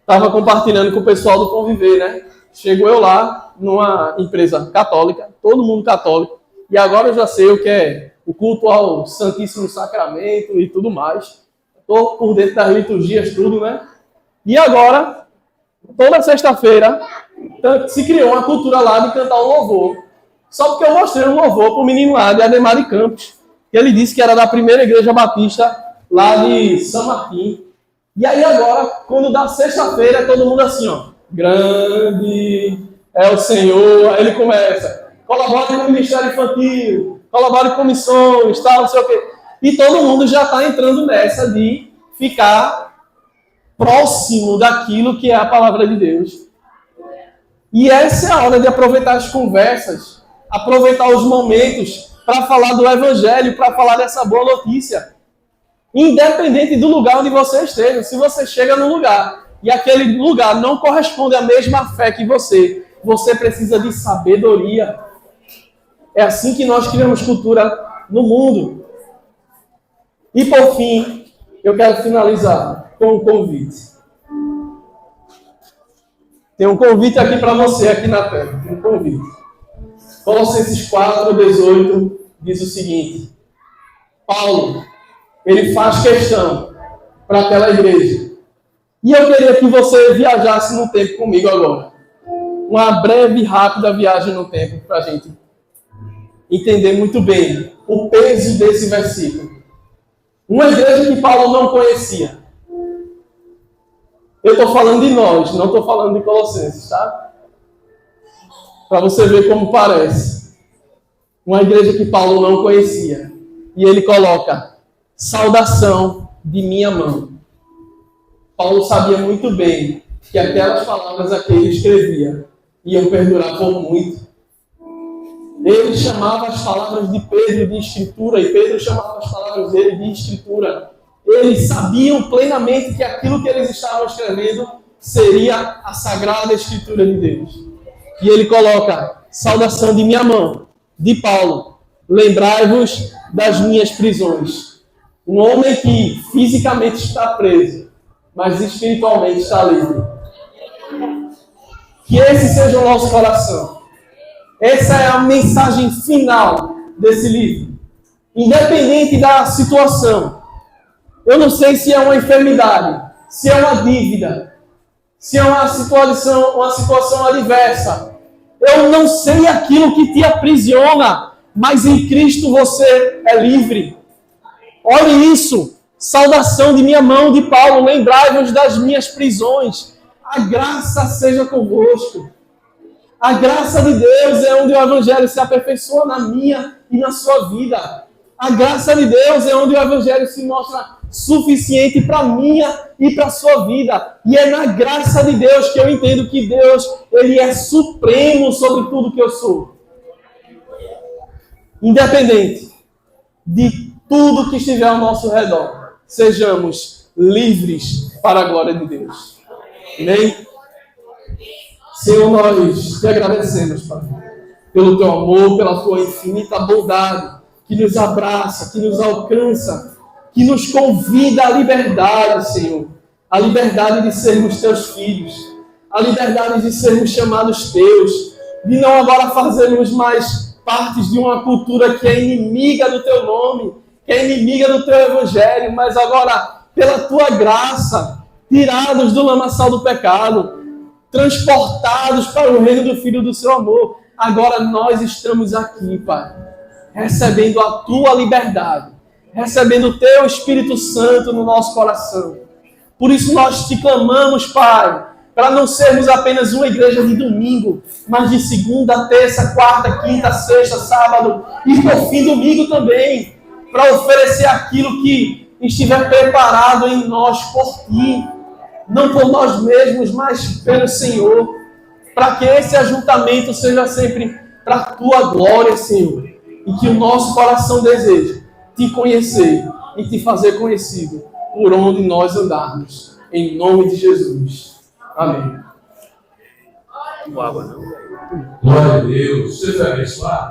Estava compartilhando com o pessoal do Conviver, né? Chegou eu lá, numa empresa católica, todo mundo católico, e agora eu já sei o que é o culto ao Santíssimo Sacramento e tudo mais. Estou por dentro das liturgias, tudo, né? E agora, toda sexta-feira, se criou uma cultura lá de cantar um louvor. Só porque eu mostrei um louvor para o menino lá de Ademar de Campos, que ele disse que era da primeira igreja batista lá de São Martim. E aí agora, quando dá sexta-feira, todo mundo assim, grande é o Senhor. Aí ele começa, colabore com o Ministério Infantil, colabore com missões, tal, não sei o quê. E todo mundo já está entrando nessa de ficar próximo daquilo que é a palavra de Deus. E essa é a hora de aproveitar as conversas, aproveitar os momentos para falar do Evangelho, para falar dessa boa notícia. Independente do lugar onde você esteja, se você chega num lugar e aquele lugar não corresponde à mesma fé que você precisa de sabedoria. É assim que nós criamos cultura no mundo. E por fim, eu quero finalizar com um convite. Tem um convite aqui para você, aqui na tela. Um convite. Colossenses 4:18 diz o seguinte. Paulo, ele faz questão para aquela igreja. E eu queria que você viajasse no tempo comigo agora. Uma breve e rápida viagem no tempo para a gente entender muito bem o peso desse versículo. Uma igreja que Paulo não conhecia. Eu estou falando de nós, não estou falando de Colossenses, tá? Para você ver como parece. Uma igreja que Paulo não conhecia. E ele coloca, saudação de minha mão. Paulo sabia muito bem que aquelas palavras a que ele escrevia iam perdurar por muito. Ele chamava as palavras de Pedro de escritura, e Pedro chamava as palavras dele de escritura. Eles sabiam plenamente que aquilo que eles estavam escrevendo seria a sagrada escritura de Deus. E ele coloca, saudação de minha mão, de Paulo, lembrai-vos das minhas prisões. Um homem que fisicamente está preso, mas espiritualmente está livre. Que esse seja o nosso coração. Essa é a mensagem final desse livro. Independente da situação. Eu não sei se é uma enfermidade, se é uma dívida, se é uma situação adversa. Eu não sei aquilo que te aprisiona, mas em Cristo você é livre. Olhe isso. Saudação de minha mão, de Paulo. Lembrai-vos das minhas prisões. A graça seja convosco. A graça de Deus é onde o Evangelho se aperfeiçoa na minha e na sua vida. A graça de Deus é onde o Evangelho se mostra suficiente para a minha e para a sua vida. E é na graça de Deus que eu entendo que Deus, Ele é supremo sobre tudo que eu sou. independente de tudo que estiver ao nosso redor, sejamos livres para a glória de Deus. Amém? Senhor, nós te agradecemos, Pai, pelo teu amor, pela tua infinita bondade, que nos abraça, que nos alcança, que nos convida à liberdade, Senhor. A liberdade de sermos teus filhos, a liberdade de sermos chamados teus, de não agora fazermos mais partes de uma cultura que é inimiga do teu nome, que é inimiga do teu evangelho, mas agora, pela tua graça, tirados do lamaçal do pecado, transportados para o reino do Filho do seu amor. Agora nós estamos aqui, Pai, recebendo a tua liberdade, recebendo o teu Espírito Santo no nosso coração. Por isso nós te clamamos, Pai, para não sermos apenas uma igreja de domingo, mas de segunda, terça, quarta, quinta, sexta, sábado e por fim domingo também, para oferecer aquilo que estiver preparado em nós por ti, não por nós mesmos, mas pelo Senhor, para que esse ajuntamento seja sempre para a tua glória, Senhor, e que o nosso coração deseje te conhecer e te fazer conhecido por onde nós andarmos, em nome de Jesus. Amém. Água, não. Glória a Deus. Seja abençoado.